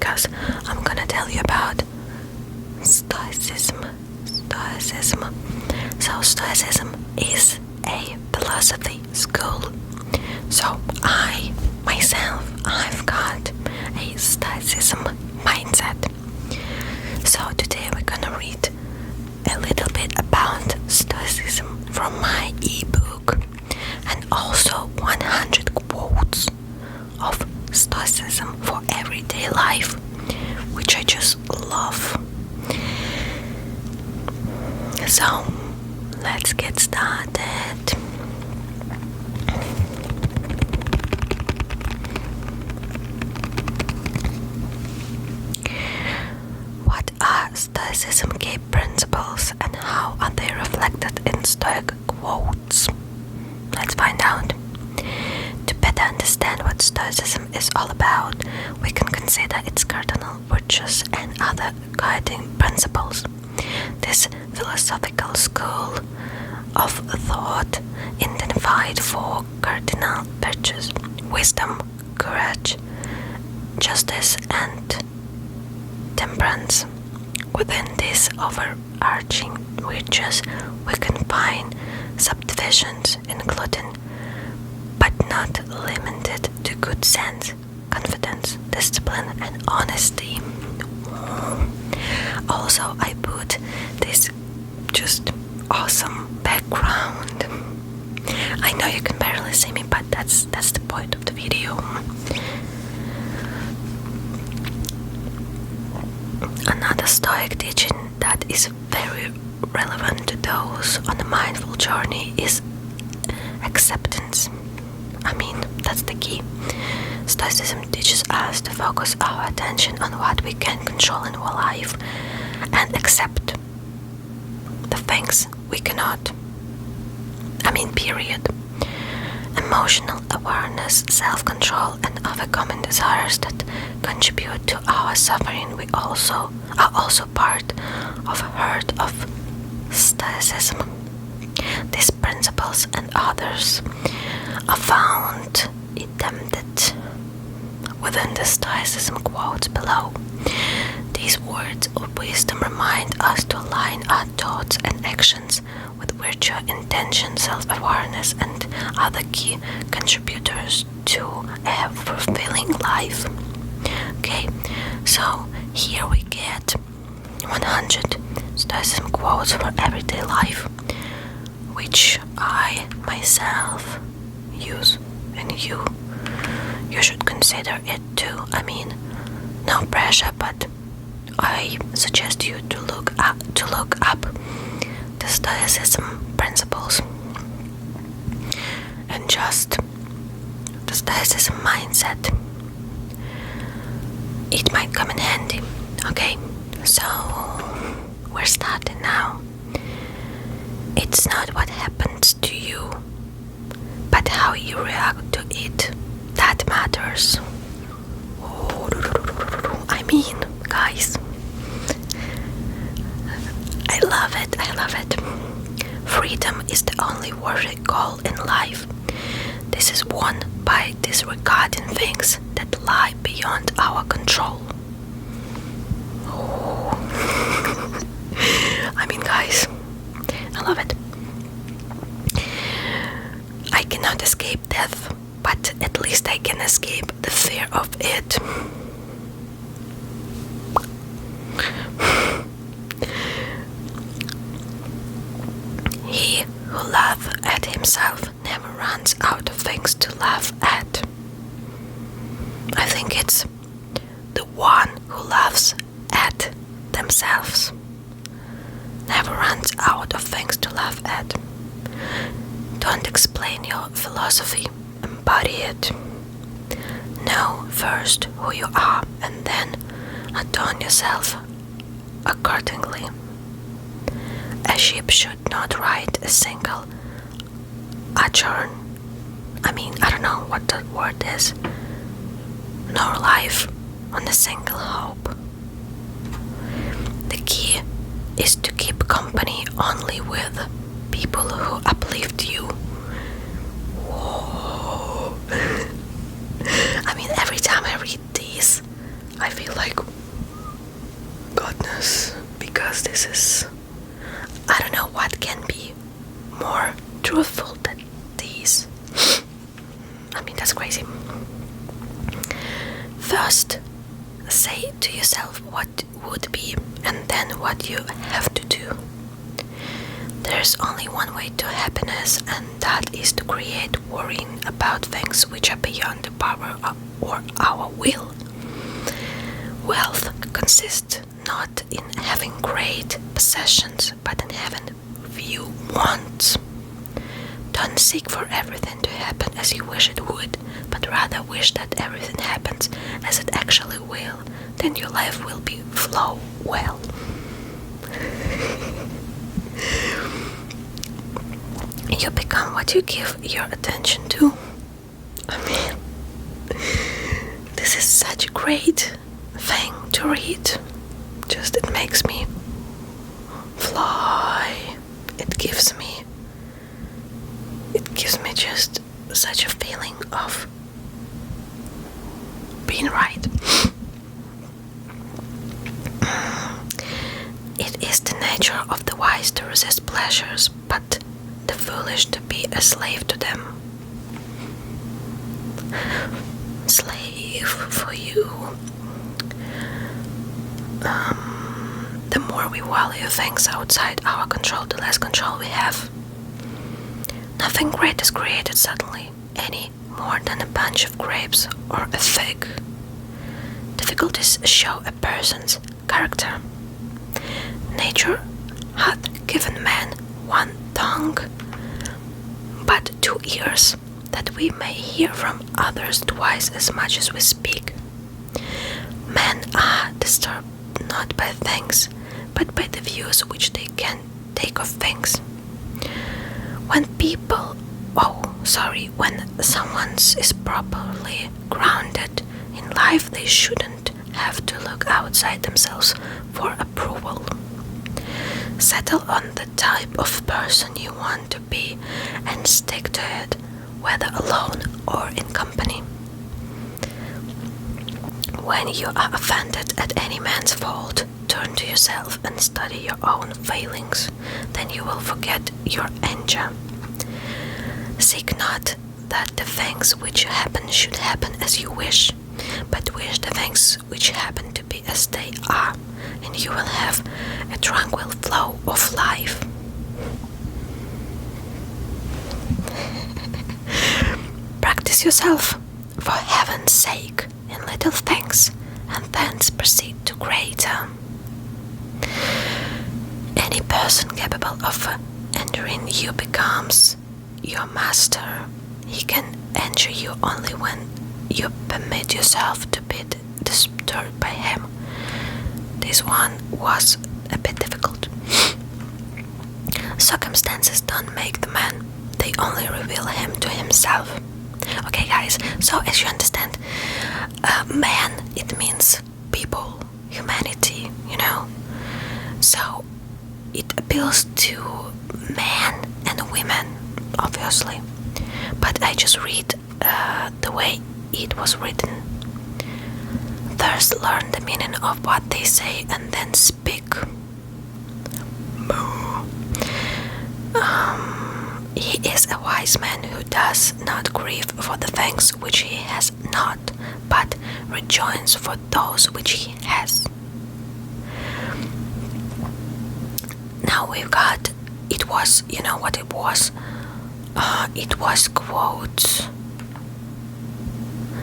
because I'm gonna tell you about Stoicism. So Stoicism is a philosophy school. So I've got a Stoicism mindset. So today we're gonna read a little bit about Stoicism from my ebook, and also 100 quotes of Stoicism for everyday life, which I just love. So let's get started. What are Stoicism key principles and how are they reflected in Stoic quotes? Let's find out. To better understand what Stoicism is all about, we can consider its cardinal virtues and other guiding principles. This philosophical school of thought identified four cardinal virtues: wisdom, courage, justice, and temperance. Within these overarching virtues, we can find subdivisions including, but not limited to, good sense, confidence, discipline, and honesty. Also, I put this just awesome background. I know you can barely see me, but that's the point of the video. Another Stoic teaching that is very relevant to those on a mindful journey is acceptance. That's the key. Stoicism teaches us to focus our attention on what we can control in our life and accept the things we cannot. Period. Emotional awareness, self-control, and overcoming desires that contribute to our suffering are also part of a heart of Stoicism. These principles and others are found indented within the Stoicism quotes below. These words of wisdom remind us to align our thoughts and actions with virtue, intention, self-awareness, and other key contributors to a fulfilling life. Okay, so here we get 100 Stoicism quotes for everyday life, which I myself use, and you should consider it too. No pressure, but I suggest you to look up the Stoicism principles and just the Stoicism mindset. It might come in handy. Okay, so we're starting now. It's not what happens to you, but how you react to it that matters. Guys, I love it. Freedom is the only worthy goal in life. This is won by disregarding things that lie beyond our control. Guys, I love it. I cannot escape death, but at least I can escape the fear of it. He who laughs at himself never runs out of things to laugh at. I think it's the one who laughs at themselves never runs out of things to laugh at. Don't explain your philosophy, embody it. Know first who you are and then adorn yourself accordingly. A ship should not ride a single acorn. I don't know what that word is. Nor life on a single hope. The key is to keep company only with people who uplift you. Whoa. Every time I read these, I feel like, Just say to yourself what would be and then what you have to do. There's only one way to happiness, and that is to create worrying about things which are beyond the power of, or our will. Wealth consists not in having great possessions, but in having few wants. Don't seek for everything to happen as you wish it would, but rather wish that everything happens as it actually will. Then your life will flow well. You become what you give your attention to. I mean, this is such a great thing to read. Just it makes me fly. It gives me just such a feeling of being right. It is the nature of the wise to resist pleasures, but the foolish to be a slave to them. Slave for you. The more we value things outside our control, the less control we have. Nothing great is created suddenly, any more than a bunch of grapes or a fig. Difficulties show a person's character. Nature hath given man one tongue, but 2 ears, that we may hear from others twice as much as we speak. Men are disturbed not by things, but by the views which they can take of things. When someone is properly grounded in life, they shouldn't have to look outside themselves for approval. Settle on the type of person you want to be and stick to it, whether alone or in company. When you are offended at any man's fault, turn to yourself and study your own failings. Then you will forget your anger. Seek not that the things which happen should happen as you wish, but wish the things which happen to be as they are, and you will have a tranquil flow of life. Practice yourself, for heaven's sake, in little things, and thence proceed to greater. Any person capable of entering you becomes your master. He can enter you only when you permit yourself to be disturbed by him. This one was a bit difficult. Circumstances don't make the man, they only reveal him to himself. Okay guys, so as you understand, man, it means people, humanity, So it appeals to men and women, obviously. But I just read the way it was written. First learn the meaning of what they say and then speak. He is a wise man who does not grieve for the things which he has not, but rejoices for those which he has. Now we've got, it was, you know what it was? It was quotes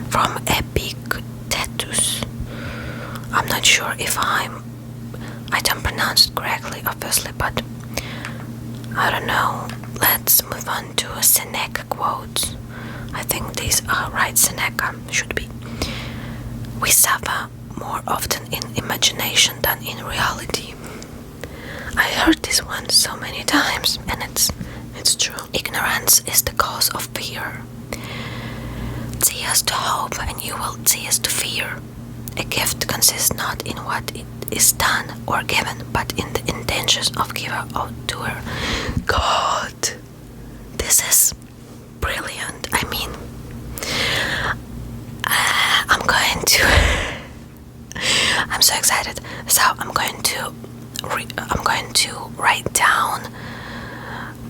from Epictetus. I'm not sure if I don't pronounce it correctly, obviously, but I don't know. Let's move on to Seneca quotes. I think these are right. Seneca should be. We suffer more often in imagination than in reality. I heard this one so many times, and it's true. Ignorance is the cause of fear. Tears to hope, and you will tears to fear. A gift consists not in what it is done or given, but in the intentions of giver or doer. God, this is brilliant. I mean, I'm so excited. So I'm going to write down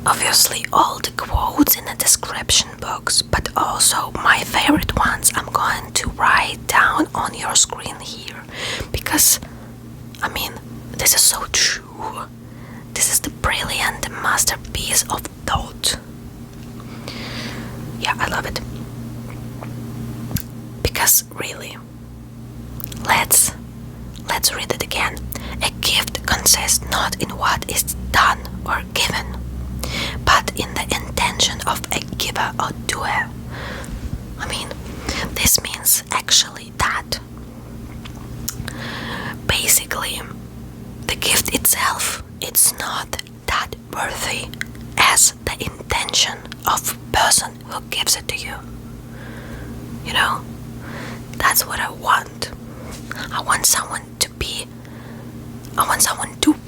obviously all the quotes in the description box, but also my favorite ones I'm going to write down on your screen here, because I mean, this is so true. This is the brilliant masterpiece of thought. Yeah, I love it. Because really, let's read it again. A gift consists not in what is done or given, but in the intention of a giver or doer. I mean, this means actually that basically the gift itself, it's not that worthy as the intention of person who gives it to you. You know, that's what I want. I want someone to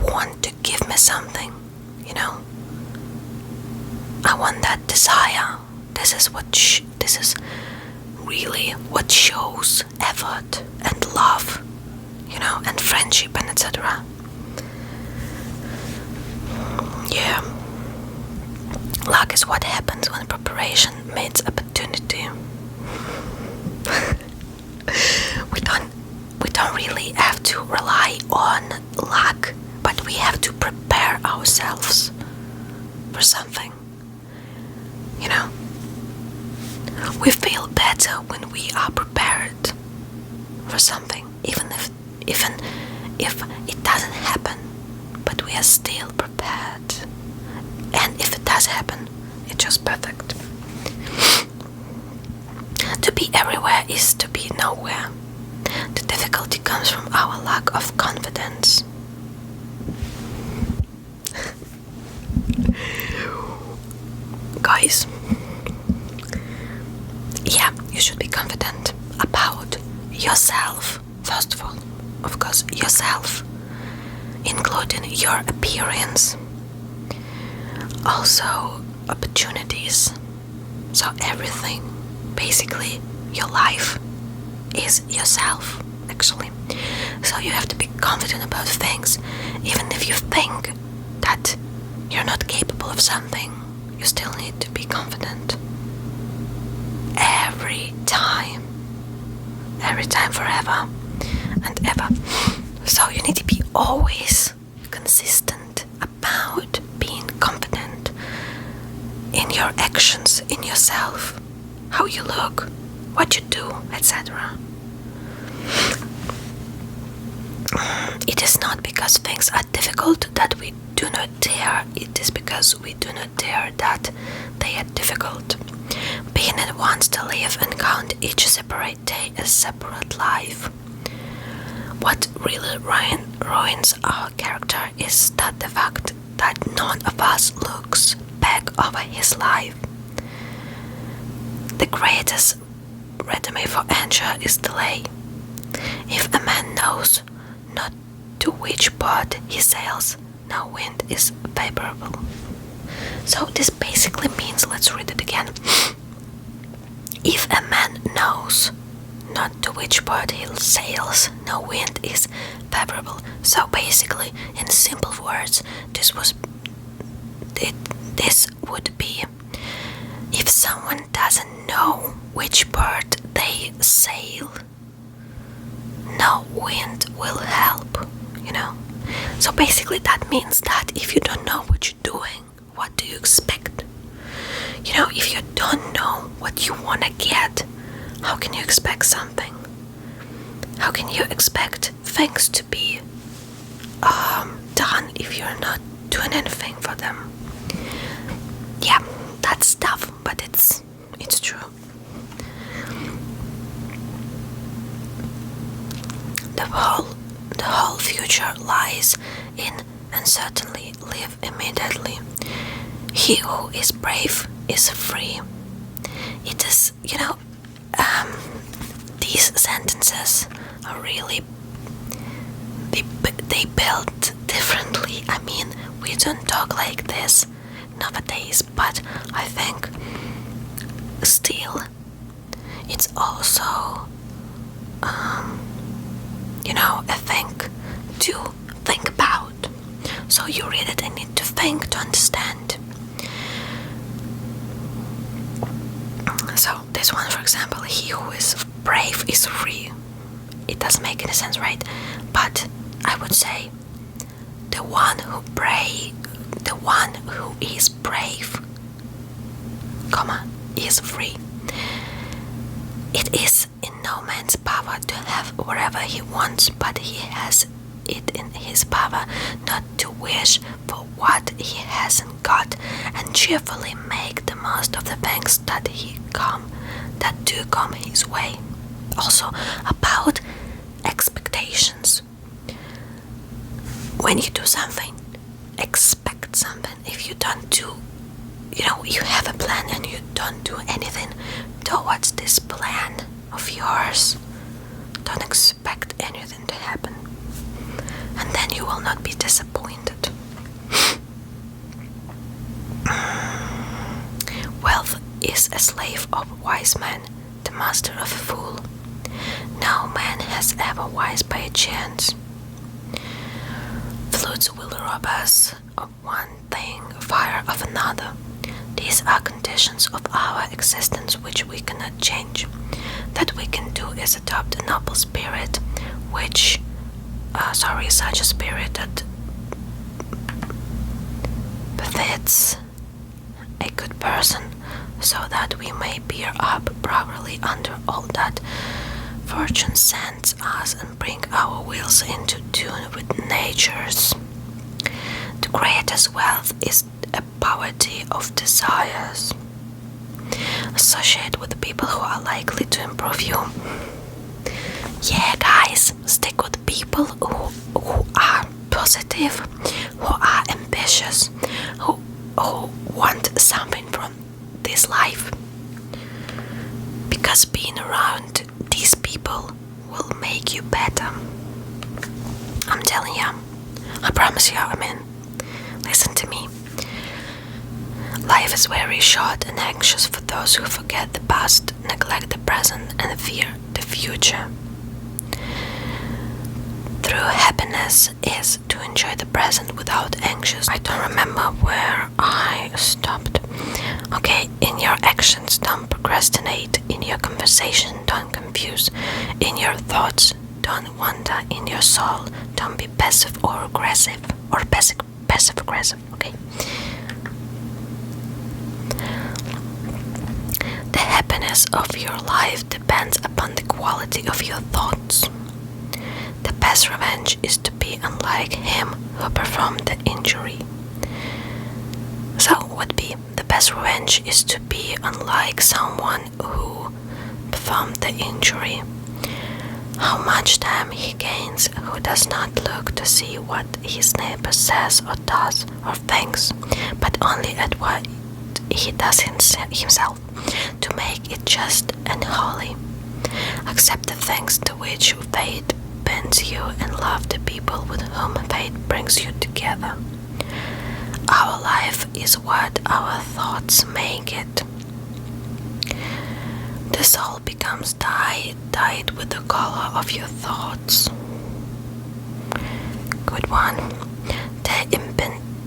want to give me something, you know. I want that desire. This is really what shows effort and love, you know, and friendship and etc. Yeah. Luck is what happens when preparation meets opportunity. we don't really have to rely on luck, but we have to prepare ourselves for something. You know, we feel better when we are prepared for something, even if it doesn't happen, but we are still prepared. And if it does happen, it's just perfect. To be everywhere is to be nowhere. The difficulty comes from our lack of confidence. Guys, yeah, you should be confident about yourself, first of all, of course, yourself, including your appearance, also opportunities. So everything, basically your life is yourself, actually. So you have to be confident about things. Even if you think that you're not capable of something, you still need to be confident. Every time, forever and ever. So you need to be always consistent about being confident in your actions, in yourself, how you look, what you do, etc. It is not because things are difficult that we do not dare. It is because we do not dare that they are difficult. Being at once to live and count each separate day as separate life. What really ruins our character is that the fact that none of us looks back over his life. The greatest remedy for anger is delay. If a man knows not to which port he sails, no wind is favorable. So this basically means, let's read it again. If a man knows not to which port he sails, no wind is favorable. So basically, in simple words, this would be, if someone doesn't know which port they sail, no wind will help, you know. So basically that means that if you don't know what you're doing, what do you expect? You know, if you don't know what you want to get, how can you expect something? How can you expect things to be done if you're not doing anything for them? Yeah, that's tough, but it's true. The whole future lies in uncertainty. Live immediately. He who is brave is free. It is, you know, these sentences are really, they built differently. I mean, we don't talk like this nowadays, but I think still it's also you know, a thing to think about. So you read it and need to think to understand. this one, for example, he who is brave is free. It doesn't make any sense, right? But I would say the one who is brave, comma, is free. It is in no man's power to have whatever he wants, but he has it in his power not to wish for what he hasn't got, and cheerfully make the most of the things that do come his way. Also about expectations. When you do something, expect something. If you don't do, you have a plan and you don't do anything towards this plan of yours, don't expect anything to happen, and then you will not be disappointed. Wealth is a slave of a wise man, the master of a fool. No man has ever wise by a chance. Floods will rob us of one thing, fire of another. These are conditions of our existence which we cannot change. That we can do is adopt a noble spirit, such a spirit that befits a good person, so that we may bear up properly under all that fortune sends us and bring our wills into tune with nature's. The greatest wealth is a poverty of desires. Associate with the people who are likely to improve you. Yeah, guys, stick with people who are positive, who are ambitious, who want something from this life. Because being around these people will make you better. I'm telling you. I promise you, listen to me. Life is very short and anxious for those who forget the past, neglect the present, and fear the future. True happiness is to enjoy the present without anxious. I don't remember where I stopped. Okay, in your actions, don't procrastinate. In your conversation, don't confuse. In your thoughts, don't wander. In your soul, don't be passive or aggressive. Or passive-aggressive, okay? The happiness of your life depends upon the quality of your thoughts. The best revenge is to be unlike him who performed the injury. So, would be the best revenge is to be unlike someone who performed the injury. How much time he gains who does not look to see what his neighbor says or does or thinks, but only at what he does himself, to make it just and holy. Accept the things to which fate bends you and love the people with whom fate brings you together. Our life is what our thoughts make it. The soul becomes dyed with the color of your thoughts. Good one. The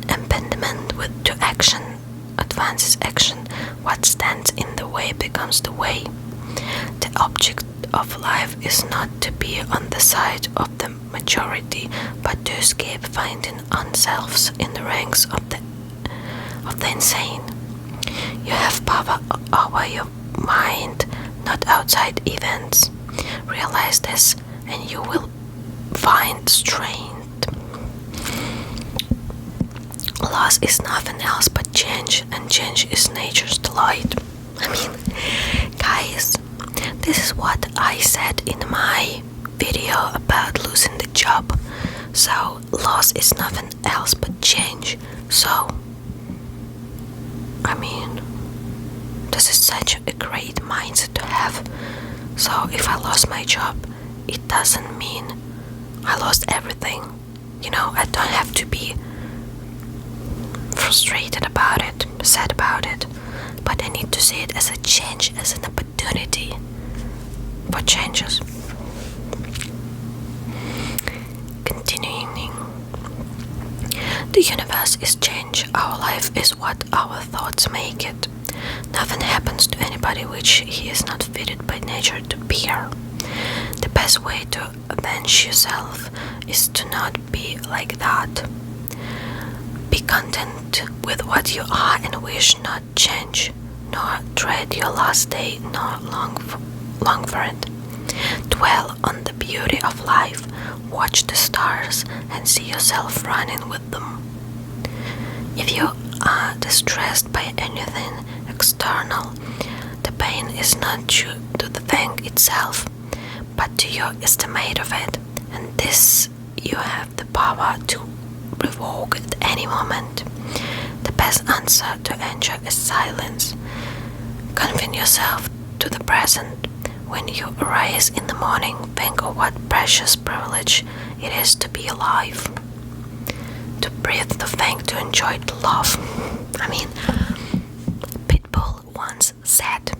impediment to action advances action. What stands in the way becomes the way. The object of life is not to be on the side of the majority, but to escape finding ourselves in the ranks of the insane. You have power over your mind, not outside events. Realize this, and you will find strength. Loss is nothing else but change, and change is nature's delight. Guys, this is what I said in my video about losing the job. So, loss is nothing else but change. So, this is such a great mindset to have. So, if I lost my job, it doesn't mean I lost everything. I don't have to be frustrated about it, sad about it, but I need to see it as a change, as an opportunity for changes. Continuing. The universe is change. Our life is what our thoughts make it. Nothing happens to anybody which he is not fitted by nature to bear. The best way to avenge yourself is to not be like that. Be content with what you are and wish not change, nor dread your last day, nor long for it. Dwell on the beauty of life, watch the stars, and see yourself running with them. If you are distressed by anything external, the pain is not due to the thing itself, but to your estimate of it, and this you have the power to revoke at any moment. The best answer to anger is silence. Confine yourself to the present. When you arise in the morning, think of what precious privilege it is to be alive, to breathe the thing, to enjoy the love. Pitbull once said,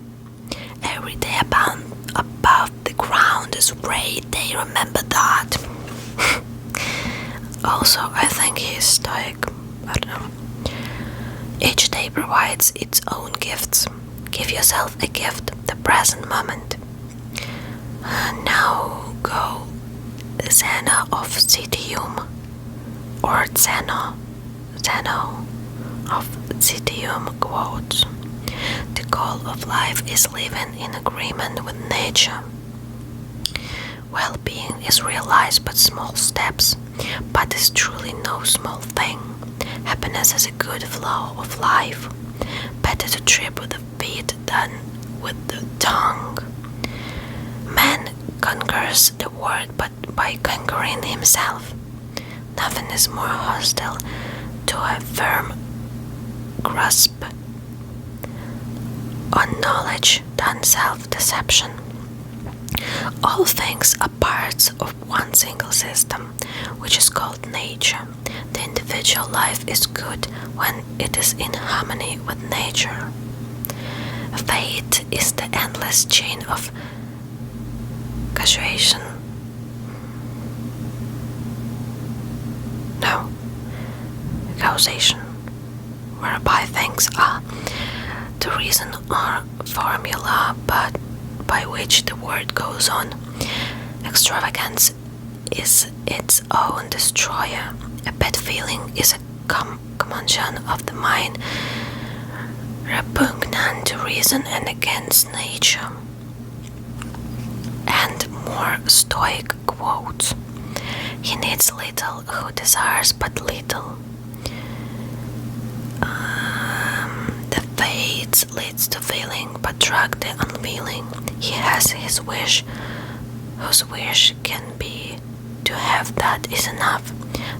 "Every day above the ground is great day, remember that." Also, I think he is stoic. I don't know. Each day provides its own gifts. Give yourself a gift, the present moment. Now go Zeno of Citium, or Zeno of Citium quotes, "The goal of life is living in agreement with nature. Well-being is realized by small steps, but is truly no small thing. Happiness is a good flow of life. Better to trip with the feet than with the tongue. Man conquers the world but by conquering himself. Nothing is more hostile to a firm grasp on knowledge than self-deception. All things are parts of one single system, which is called nature. The individual life is good when it is in harmony with nature. Fate is the endless chain of causation. Whereby things are the reason or formula, but by which the word goes on. Extravagance is its own destroyer. A bad feeling is a commotion of the mind, repugnant to reason and against nature." And more Stoic quotes. "He needs little who desires but little. The fates leads to feeling, but drag the unwilling. He has his wish, whose wish can be to have that is enough.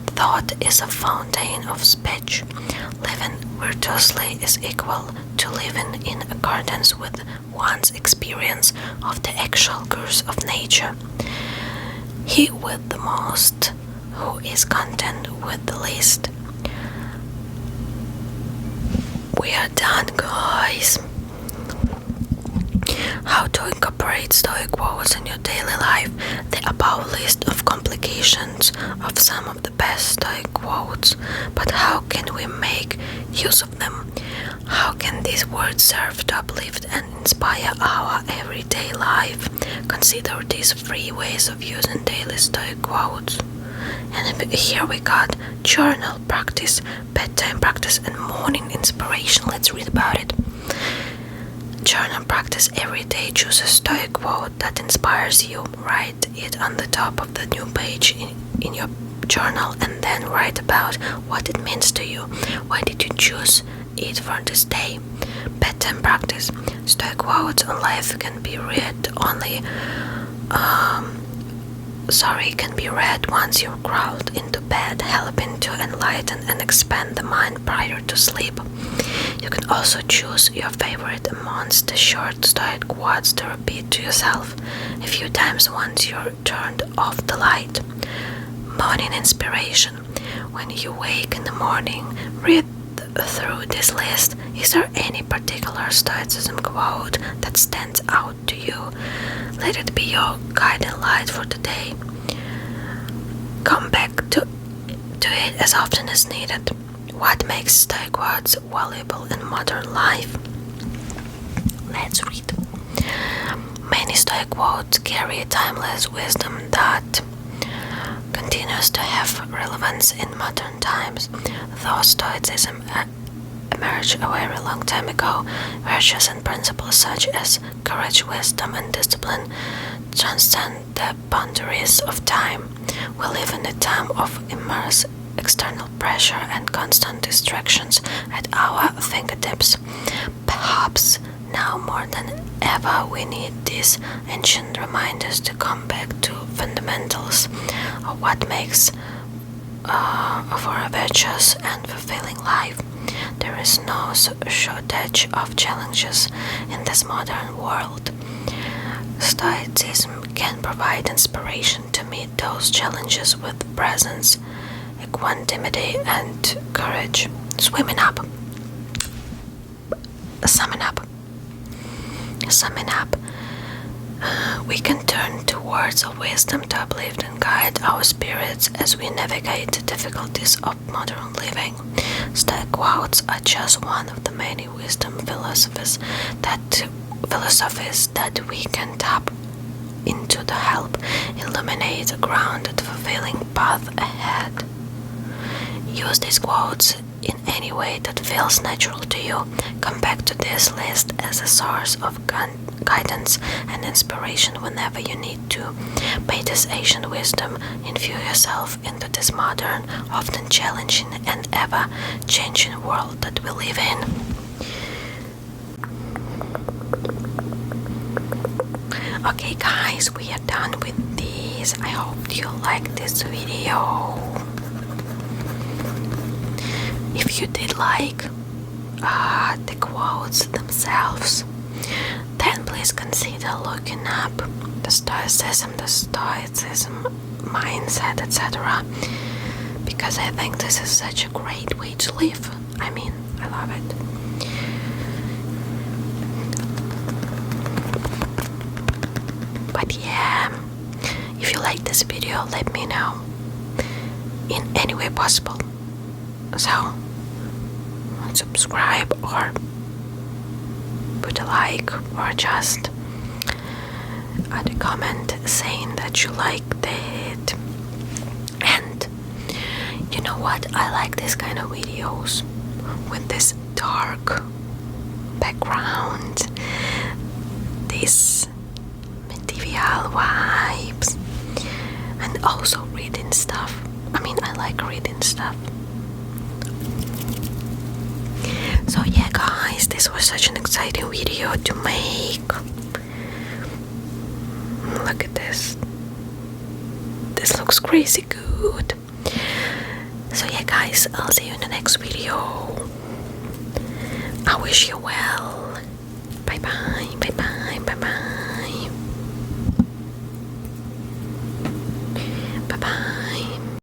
Thought is a fountain of speech. Living virtuously is equal to living in accordance with one's experience of the actual course of nature. He with the most, who is content with the least." We are done, guys. How to incorporate Stoic quotes in your daily life. The above list of complications of some of the best Stoic quotes, but how can we make use of them? How can these words serve to uplift and inspire our everyday life? Consider these 3 ways of using daily Stoic quotes. And here we got journal practice, bedtime practice, and morning inspiration. Let's read about it. Journal practice. Every day choose a Stoic quote that inspires you. Write it on the top of the new page in your journal, and then write about what it means to you. Why did you choose it for this day? Bedtime practice. Stoic quotes on life can be read can be read once you're crawled into bed, helping to enlighten and expand the mind prior to sleep. You can also choose your favorite amongst the short Stoic quotes to repeat to yourself a few times once you're turned off the light. Morning inspiration. When you wake in the morning, read through this list. Is there any particular Stoicism quote that stands out to you? Let it be your guiding light for the day. Come back to it as often as needed. What makes Stoic quotes valuable in modern life? Let's read. Many Stoic quotes carry timeless wisdom that continues to have relevance in modern times. Though Stoicism emerged a very long time ago, virtues and principles such as courage, wisdom, and discipline transcend the boundaries of time. We live in a time of immense external pressure and constant distractions at our fingertips. Perhaps now more than ever we need these ancient reminders to come back to fundamentals of what makes for a virtuous and fulfilling life. There is no shortage of challenges in this modern world. Stoicism can provide inspiration to meet those challenges with presence, equanimity, and courage. Summing up, we can turn to words of wisdom to uplift and guide our spirits as we navigate the difficulties of modern living. Stoic quotes are just one of the many wisdom philosophies that we can tap into to help illuminate a grounded, fulfilling path ahead. Use these quotes in any way that feels natural to you. Come back to this list as a source of guidance and inspiration whenever you need to. May this ancient wisdom infuse yourself into this modern, often challenging and ever-changing world that we live in. Okay guys, we are done with this. I hope you like this video. If you did like the quotes themselves, then please consider looking up the Stoicism mindset, etc. Because I think this is such a great way to live. I mean, I love it. But yeah, if you like this video, let me know in any way possible. So, subscribe or put a like or just add a comment saying that you liked it. And you know what? I like this kind of videos with this dark background, this medieval vibes, and also reading stuff. I mean, I like reading stuff. So yeah guys, this was such an exciting video to make. Look at this. This looks crazy good. So yeah guys, I'll see you in the next video. I wish you well.